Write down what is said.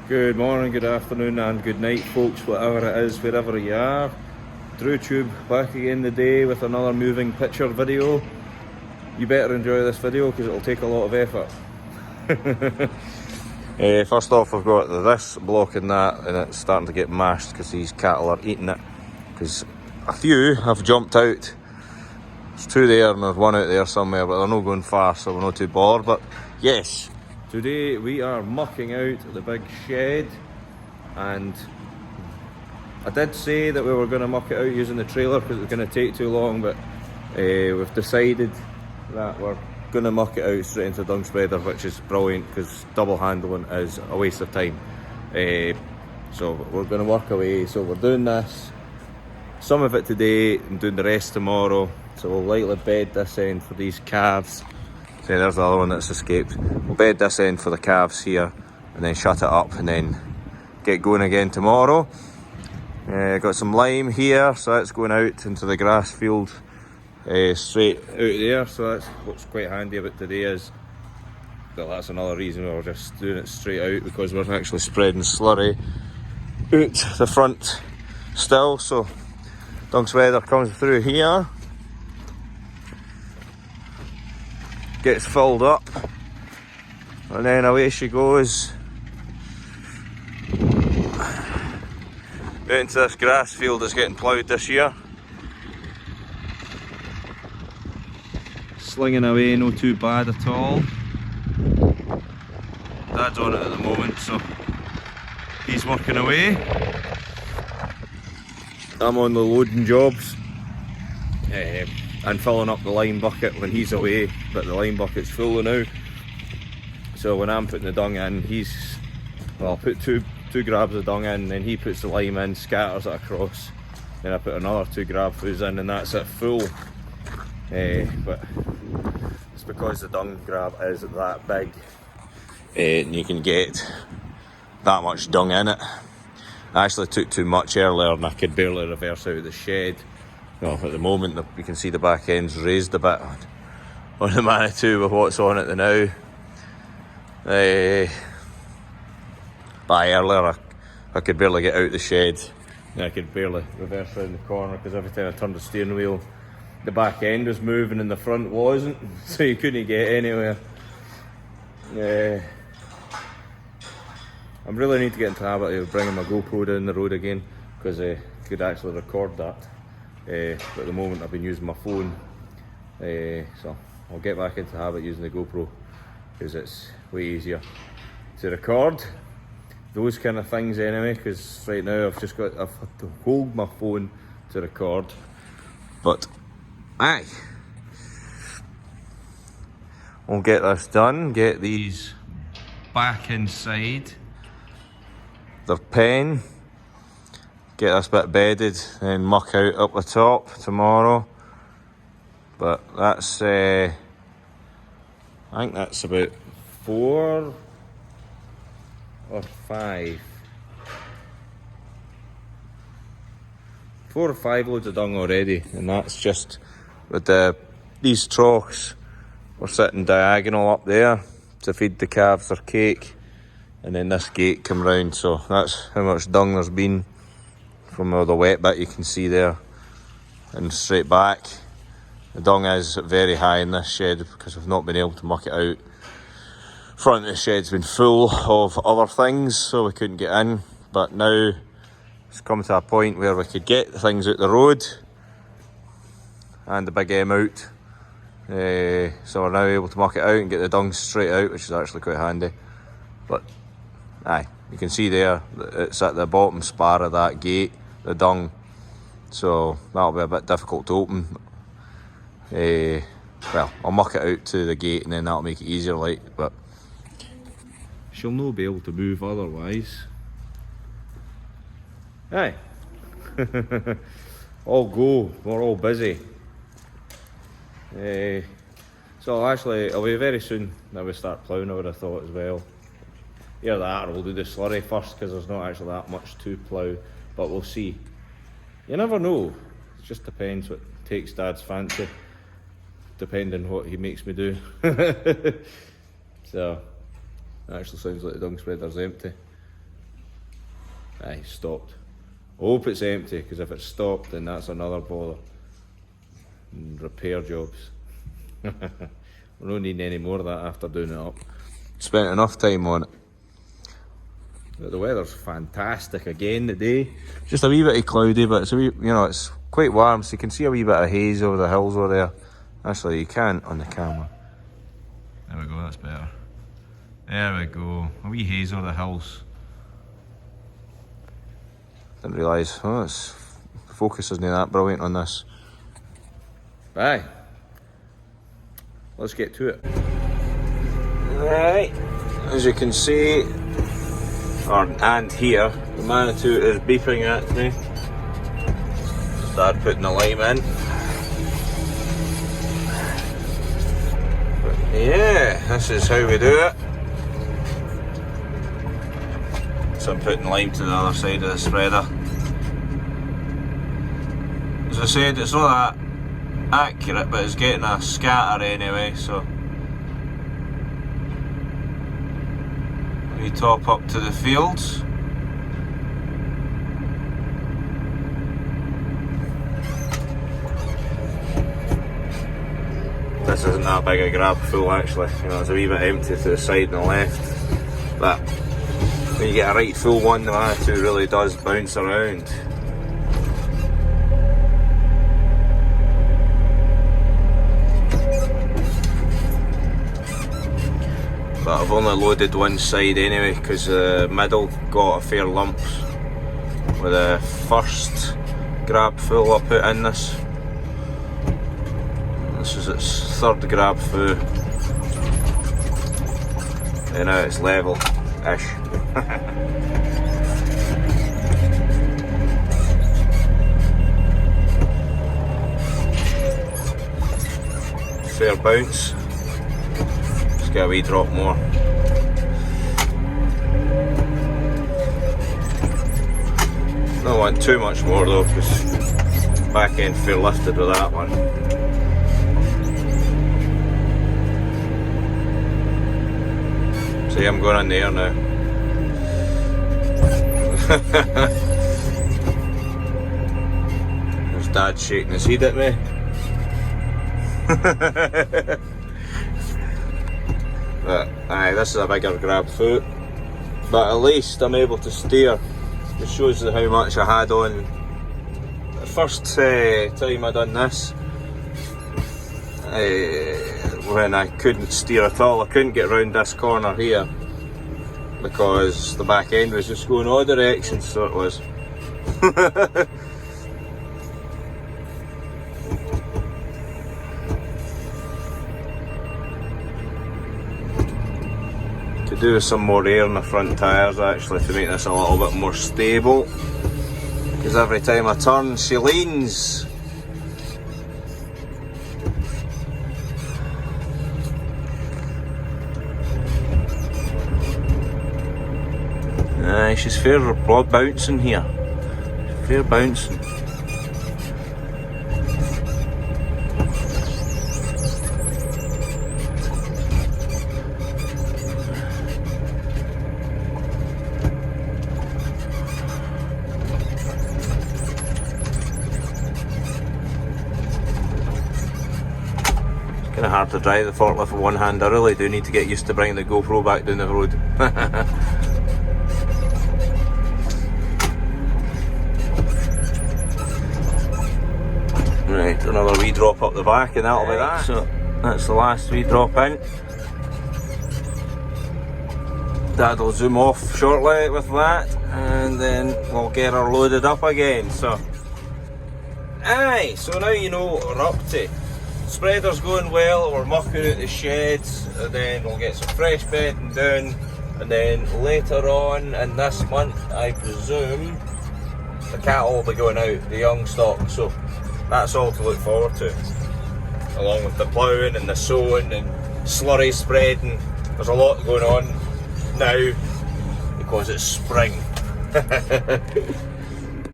Good morning, good afternoon and good night folks, whatever it is, wherever you are. DrewTube back again today with another moving picture video. You better enjoy this video because it'll take a lot of effort. First off, we've got this blocking that and it's starting to get mashed because these cattle are eating it. Because a few have jumped out. There's two there and there's one out there somewhere, but they're not going far, so we're not too bored. But yes, today we are mucking out the big shed, and I did say that we were going to muck it out using the trailer because it was going to take too long, but we've decided that we're going to muck it out straight into the dung spreader, which is brilliant because double handling is a waste of time. So we're going to work away, so we're doing this, some of it today and doing the rest tomorrow. So we'll lightly bed this end for these calves. See, there's the other one that's escaped. We'll bed this end for the calves here and then shut it up and then get going again tomorrow. Got some lime here, so that's going out into the grass field straight out there. So that's what's quite handy about today is that that's another reason we're just doing it straight out, because we're actually spreading slurry out the front still. So dung spreader comes through here, gets filled up, and then away she goes out into this grass field that's getting ploughed this year. Slinging away, no too bad at all. Dad's on it at the moment, so he's working away. I'm on the loading jobs and filling up the lime bucket when he's away, but the lime bucket's full now. So when I'm putting the dung in, I'll put two grabs of dung in, then he puts the lime in, scatters it across, then I put another 2 grabfuls in, and that's it full. But it's because the dung grab is that big and you can get that much dung in it. I actually took too much earlier and I could barely reverse out of the shed. At the moment you can see the back end's raised a bit on the Manitou with what's on it now. But earlier I could barely get out the shed and I could barely reverse around the corner because every time I turned the steering wheel the back end was moving and the front wasn't, so you couldn't get anywhere. I really need to get into the habit of bringing my GoPro down the road again because I could actually record that. But at the moment I've been using my phone, so I'll get back into the habit of using the GoPro because it's way easier to record those kind of things anyway, because right now I've had to hold my phone to record. But aye, we'll get this done, get these back inside the pen, get this bit bedded and muck out up the top tomorrow. But that's I think that's about 4 or 5 loads of dung already, and that's just with these troughs were sitting diagonal up there to feed the calves their cake, and then this gate come round, so that's how much dung there's been from all the wet bit you can see there and straight back. The dung is very high in this shed because we've not been able to muck it out. Front of the shed's been full of other things, so we couldn't get in, but now it's come to a point where we could get the things out the road and the big M out. So we're now able to muck it out and get the dung straight out, which is actually quite handy. But aye, you can see there that it's at the bottom spar of that gate, the dung, so that'll be a bit difficult to open. Well, I'll muck it out to the gate and then that'll make it easier, like, but she'll not be able to move otherwise. Aye. All go, we're all busy. So actually it'll be very soon that we start ploughing, I would have thought as well. Either that or we'll do the slurry first because there's not actually that much to plough, but we'll see. You never know, it just depends what takes Dad's fancy, depending what he makes me do. So, it actually sounds like the dung spreader's empty. Aye, stopped. I hope it's empty, because if it's stopped then that's another bother. And repair jobs. We're not needing any more of that after doing it up. Spent enough time on it. But the weather's fantastic again today. Just a wee bit cloudy, but it's a wee, you know, it's quite warm, so you can see a wee bit of haze over the hills over there. Actually, you can't on the camera. There we go, that's better. There we go, a wee haze over the hills. Didn't realise, oh, the focus isn't that brilliant on this. Aye, let's get to it. Right, as you can see, and here, the Manitou is beeping at me. Start putting the lime in. But yeah, this is how we do it. So I'm putting lime to the other side of the spreader. As I said, it's not that accurate, but it's getting a scatter anyway, so we top up to the fields. This isn't that big a grab full actually, you know, it's a wee bit empty to the side and the left, but when you get a right full one, the Manitou really does bounce around. But I've only loaded one side anyway, because the middle got a fair lumps with the first grab full I put in this. This is its third grab full. And now it's level-ish. Fair bounce. Just get a wee drop more. Don't want too much more though, because back end fair lifted with that one. See, I'm going in there now. There's Dad shaking his head at me. But aye, this is a bigger grab foot, but at least I'm able to steer. It shows you how much I had on the first time I done this, when I couldn't steer at all. I couldn't get round this corner here because the back end was just going all directions, so it was. Could do with some more air in the front tyres actually to make this a little bit more stable, because every time I turn she leans. Aye, she's fair bouncing here, fair bouncing. Kind of hard to drive the forklift with one hand. I really do need to get used to bringing the GoPro back down the road. Right, another wee drop up the back and that'll be that. So that's the last wee drop in. Dad will zoom off shortly with that and then we'll get her loaded up again. So aye, so now you know what we're up to. Spreader's going well, we're mucking out the sheds, and then we'll get some fresh bedding down, and then later on in this month, I presume, the cattle will be going out, the young stock, so that's all to look forward to. Along with the ploughing and the sowing and slurry spreading, there's a lot going on now, because it's spring.